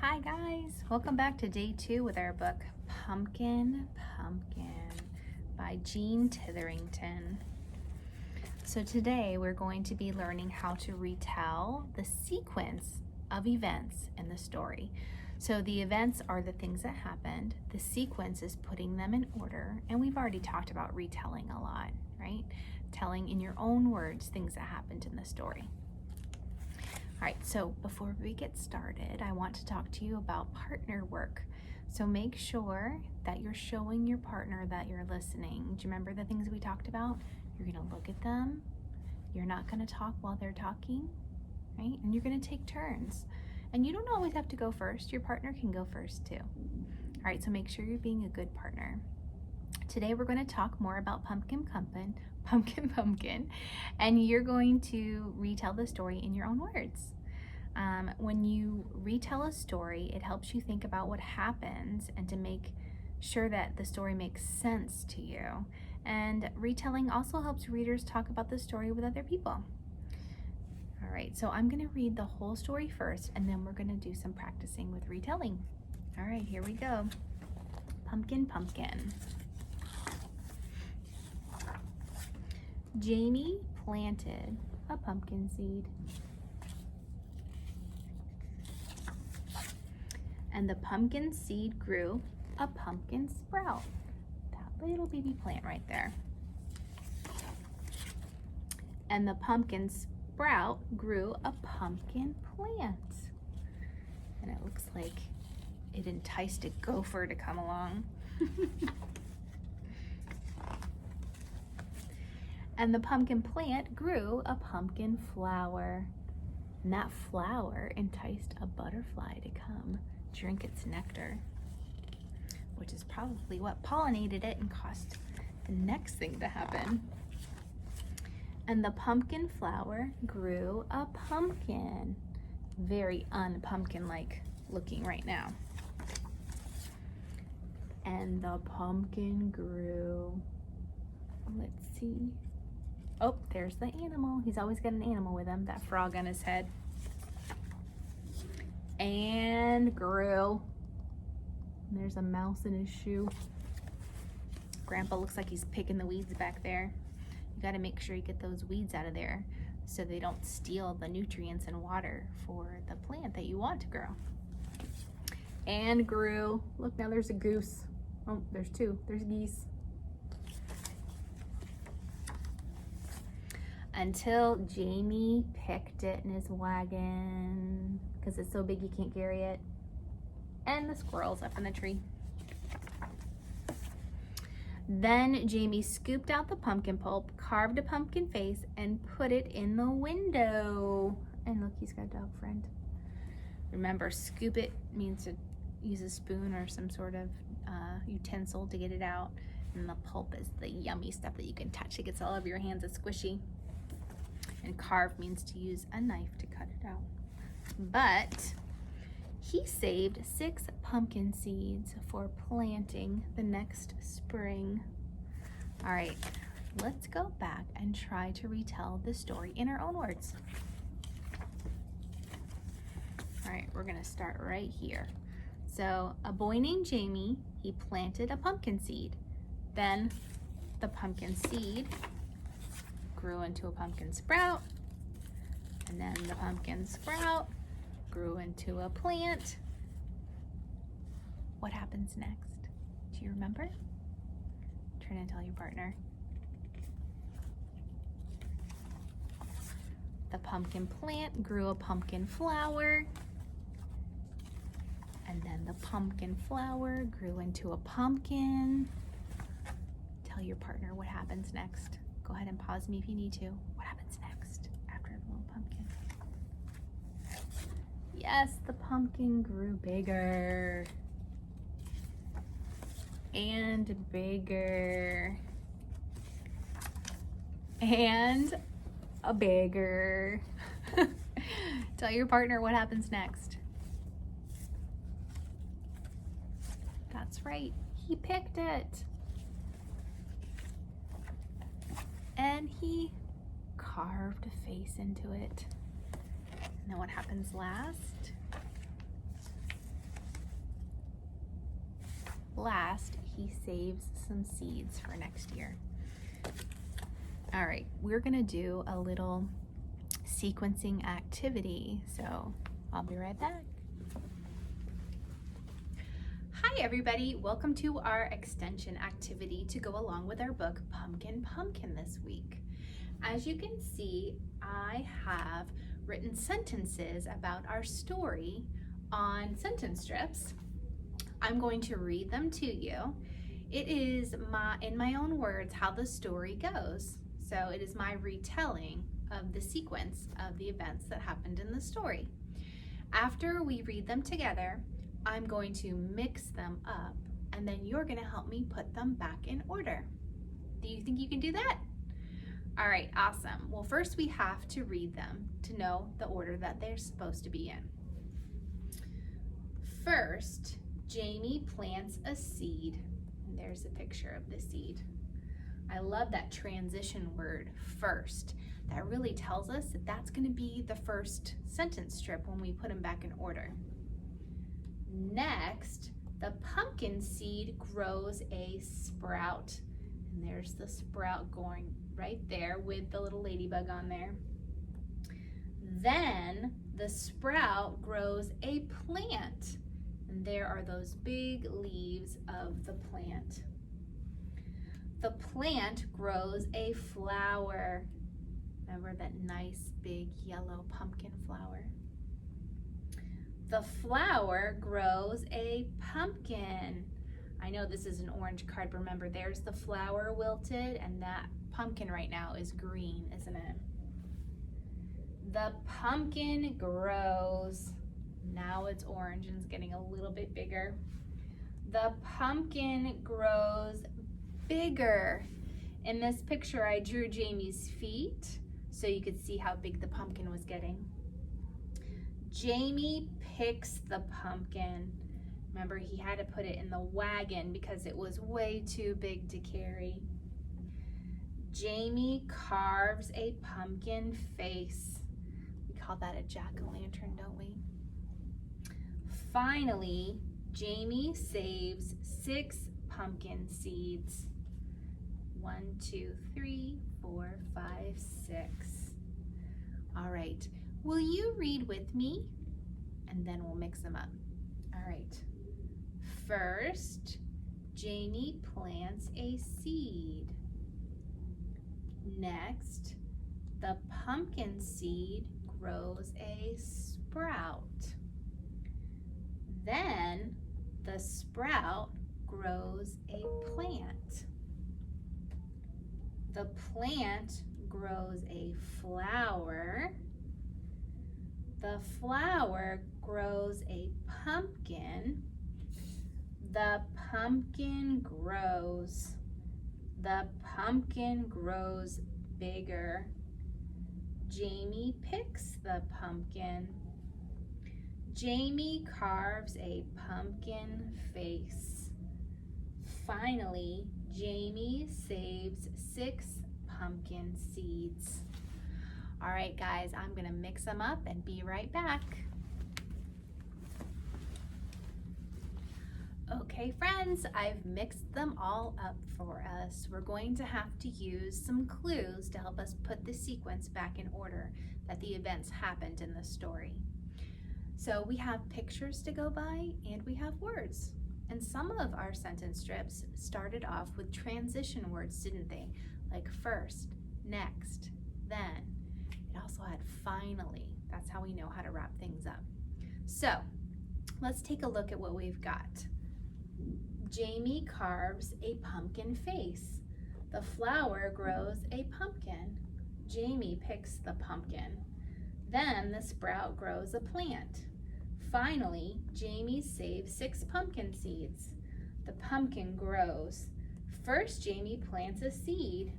Hi guys, welcome back to day 2 with our book Pumpkin Pumpkin by Jean Titherington. So today we're going to be learning how to retell the sequence of events in the story. So the events are the things that happened, the sequence is putting them in order, and we've already talked about retelling a lot, right? Telling in your own words things that happened in the story. All right, so before we get started, I want to talk to you about partner work. So make sure that you're showing your partner that you're listening. Do you remember the things we talked about? You're gonna look at them. You're not gonna talk while they're talking, right? And you're gonna take turns. And you don't always have to go first. Your partner can go first too. All right, so make sure you're being a good partner. Today we're going to talk more about Pumpkin, and you're going to retell the story in your own words. When you retell a story, it helps you think about what happens and to make sure that the story makes sense to you. And retelling also helps readers talk about the story with other people. All right, so I'm going to read the whole story first, and then we're going to do some practicing with retelling. All right, here we go. Pumpkin, Pumpkin. Jamie planted a pumpkin seed. And the pumpkin seed grew a pumpkin sprout. That little baby plant right there. And the pumpkin sprout grew a pumpkin plant. And it looks like it enticed a gopher to come along. And the pumpkin plant grew a pumpkin flower. And that flower enticed a butterfly to come drink its nectar, which is probably what pollinated it and caused the next thing to happen. And the pumpkin flower grew a pumpkin. Very un-pumpkin-like looking right now. And the pumpkin grew, let's see. Oh, there's the animal. He's always got an animal with him, that frog on his head. And grew. And there's a mouse in his shoe. Grandpa looks like he's picking the weeds back there. You gotta make sure you get those weeds out of there so they don't steal the nutrients and water for the plant that you want to grow. And grew. Look, now there's a goose. Oh, there's two. There's geese. Until Jamie picked it in his wagon because it's so big you can't carry it. And the squirrel's up in the tree. Then Jamie scooped out the pumpkin pulp, carved a pumpkin face, and put it in the window. And look, he's got a dog friend. Remember, scoop it means to use a spoon or some sort of utensil to get it out. And the pulp is the yummy stuff that you can touch. It gets all over your hands, it's squishy. And carve means to use a knife to cut it out. But he saved 6 pumpkin seeds for planting the next spring. All right, let's go back and try to retell the story in our own words. All right, we're gonna start right here. So a boy named Jamie, he planted a pumpkin seed. Then the pumpkin seed grew into a pumpkin sprout, and then the pumpkin sprout grew into a plant. What happens next? Do you remember? Turn and tell your partner. The pumpkin plant grew a pumpkin flower, and then the pumpkin flower grew into a pumpkin. Tell your partner what happens next. Go ahead and pause me if you need to. What happens next after the little pumpkin? Yes, the pumpkin grew bigger. And bigger. And a bigger. Tell your partner what happens next. That's right, he picked it. And he carved a face into it. And then what happens last? last, he saves some seeds for next year. All right, we're gonna do a little sequencing activity, so I'll be right back. Hi everybody, welcome to our extension activity to go along with our book Pumpkin Pumpkin this week. As you can see, I have written sentences about our story on sentence strips. I'm going to read them to you. It is in my own words how the story goes. So it is my retelling of the sequence of the events that happened in the story. After we read them together, I'm going to mix them up, and then you're going to help me put them back in order. Do you think you can do that? All right, awesome. Well, first we have to read them to know the order that they're supposed to be in. First, Jamie plants a seed, and there's a picture of the seed. I love that transition word, first. That really tells us that that's going to be the first sentence strip when we put them back in order. Next, the pumpkin seed grows a sprout. And there's the sprout going right there with the little ladybug on there. Then the sprout grows a plant. And there are those big leaves of the plant. The plant grows a flower. Remember that nice big yellow pumpkin flower? The flower grows a pumpkin. I know this is an orange card, but remember there's the flower wilted and that pumpkin right now is green, isn't it? The pumpkin grows. Now it's orange and it's getting a little bit bigger. The pumpkin grows bigger. In this picture, I drew Jamie's feet so you could see how big the pumpkin was getting. Jamie picks the pumpkin. Remember, he had to put it in the wagon because it was way too big to carry. Jamie carves a pumpkin face. We call that a jack-o'-lantern, don't we? Finally, Jamie saves 6 pumpkin seeds. 1, 2, 3, 4, 5, 6. All right, will you read with me? And then we'll mix them up. All right. First, Jamie plants a seed. Next, the pumpkin seed grows a sprout. Then, the sprout grows a plant. The plant grows a flower. The flower grows a pumpkin. The pumpkin grows. The pumpkin grows bigger. Jamie picks the pumpkin. Jamie carves a pumpkin face. Finally, Jamie saves 6 pumpkin seeds. All right, guys, I'm gonna mix them up and be right back. Okay, friends, I've mixed them all up for us. We're going to have to use some clues to help us put the sequence back in order that the events happened in the story. So we have pictures to go by and we have words. And some of our sentence strips started off with transition words, didn't they? Like first, next, then. It also had finally. That's how we know how to wrap things up. So let's take a look at what we've got. Jamie carves a pumpkin face. The flower grows a pumpkin. Jamie picks the pumpkin. Then the sprout grows a plant. Finally, Jamie saves 6 pumpkin seeds. The pumpkin grows. First, Jamie plants a seed.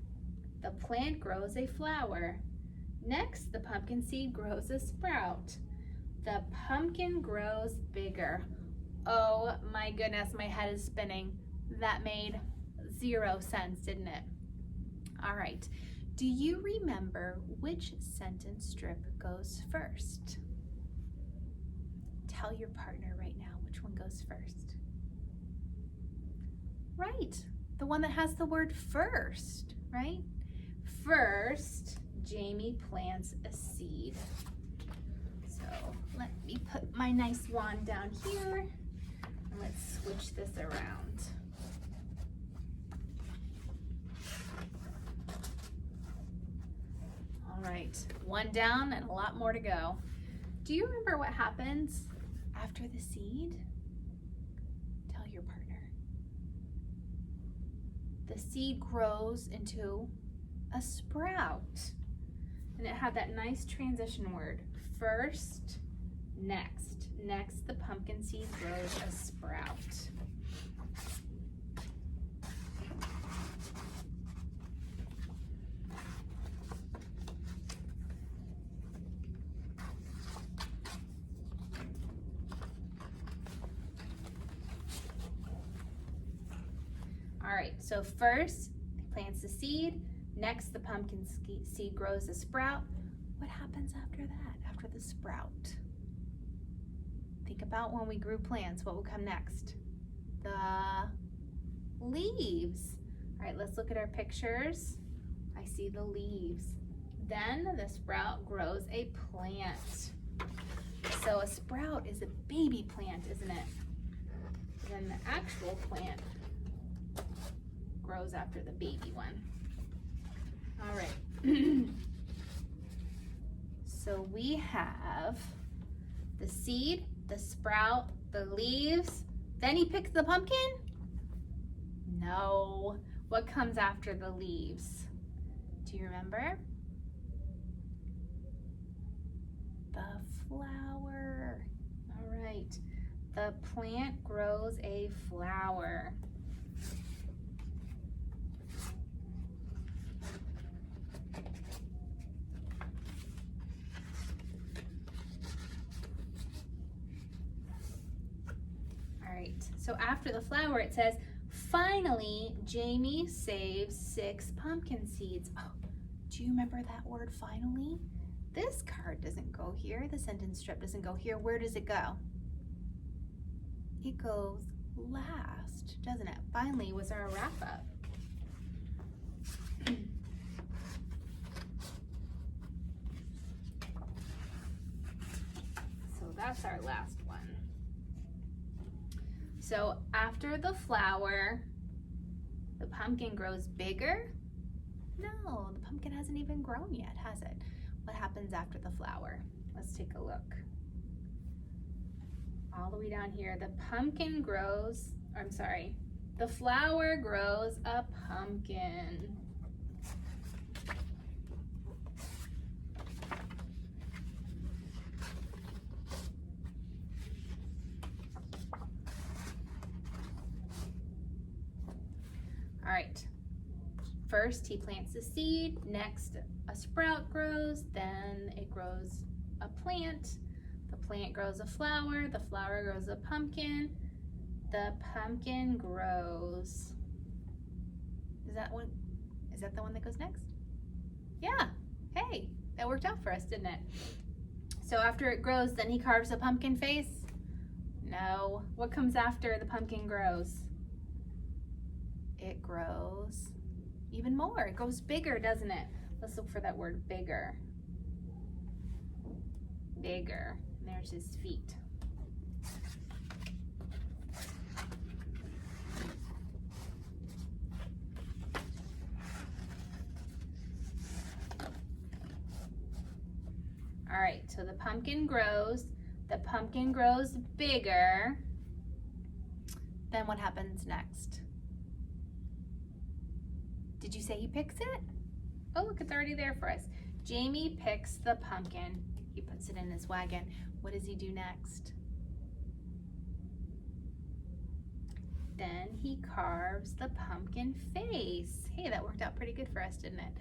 The plant grows a flower. Next, the pumpkin seed grows a sprout. The pumpkin grows bigger. Oh my goodness, my head is spinning. That made 0 sense, didn't it? All right, do you remember which sentence strip goes first? Tell your partner right now which one goes first. Right, the one that has the word first, right? First, Jamie plants a seed. So let me put my nice wand down here and let's switch this around. All right, one down and a lot more to go. Do you remember what happens after the seed? Tell your partner. The seed grows into a sprout. And it had that nice transition word. First, next. Next, the pumpkin seed grows a sprout. All right, so first, it plants the seed. Next, the pumpkin seed grows a sprout. What happens after that, after the sprout? Think about when we grew plants, what will come next? The leaves. All right, let's look at our pictures. I see the leaves. Then the sprout grows a plant. So a sprout is a baby plant, isn't it? Then the actual plant grows after the baby one. All right. So we have the seed, the sprout, the leaves. Then he picks the pumpkin? No. What comes after the leaves? Do you remember? The flower. All right. The plant grows a flower. So after the flower, it says, finally, Jamie saves 6 pumpkin seeds. Oh, do you remember that word, finally? This card doesn't go here. The sentence strip doesn't go here. Where does it go? It goes last, doesn't it? Finally was our wrap up. So that's our last one. So after the flower, the pumpkin grows bigger? No, the pumpkin hasn't even grown yet, has it? What happens after the flower? Let's take a look. All the way down here, the pumpkin grows, the flower grows a pumpkin. All right, first he plants a seed, next a sprout grows, then it grows a plant, the plant grows a flower, the flower grows a pumpkin, the pumpkin grows, is that the one that goes next? Yeah, hey, that worked out for us, didn't it? So after it grows, then he carves a pumpkin face? No, what comes after the pumpkin grows? It grows even more. It goes bigger, doesn't it? Let's look for that word, bigger. Bigger. And there's his feet. All right, so the pumpkin grows bigger. Then what happens next? Did you say he picks it? Oh, look, it's already there for us. Jamie picks the pumpkin. He puts it in his wagon. What does he do next? Then he carves the pumpkin face. Hey, that worked out pretty good for us, didn't it?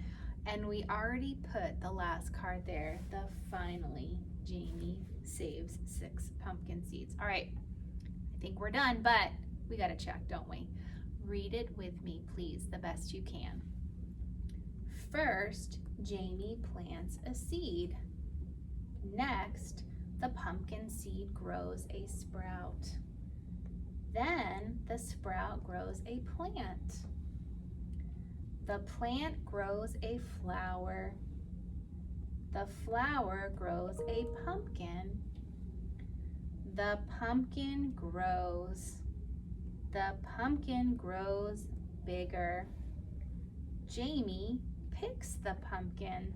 And we already put the last card there, the finally, Jamie saves 6 pumpkin seeds. All right, I think we're done, but we gotta check, don't we? Read it with me, please, the best you can. First, Jamie plants a seed. Next, the pumpkin seed grows a sprout. Then the sprout grows a plant. The plant grows a flower. The flower grows a pumpkin. The pumpkin grows. The pumpkin grows bigger. Jamie picks the pumpkin.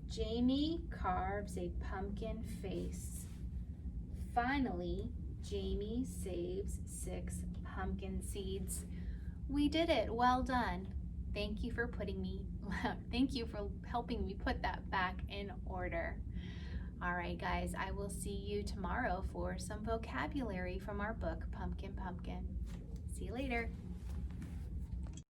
Jamie carves a pumpkin face. Finally, Jamie saves 6 pumpkin seeds. We did it. Well done. Thank you for helping me put that back in order. All right, guys, I will see you tomorrow for some vocabulary from our book, Pumpkin Pumpkin. See you later.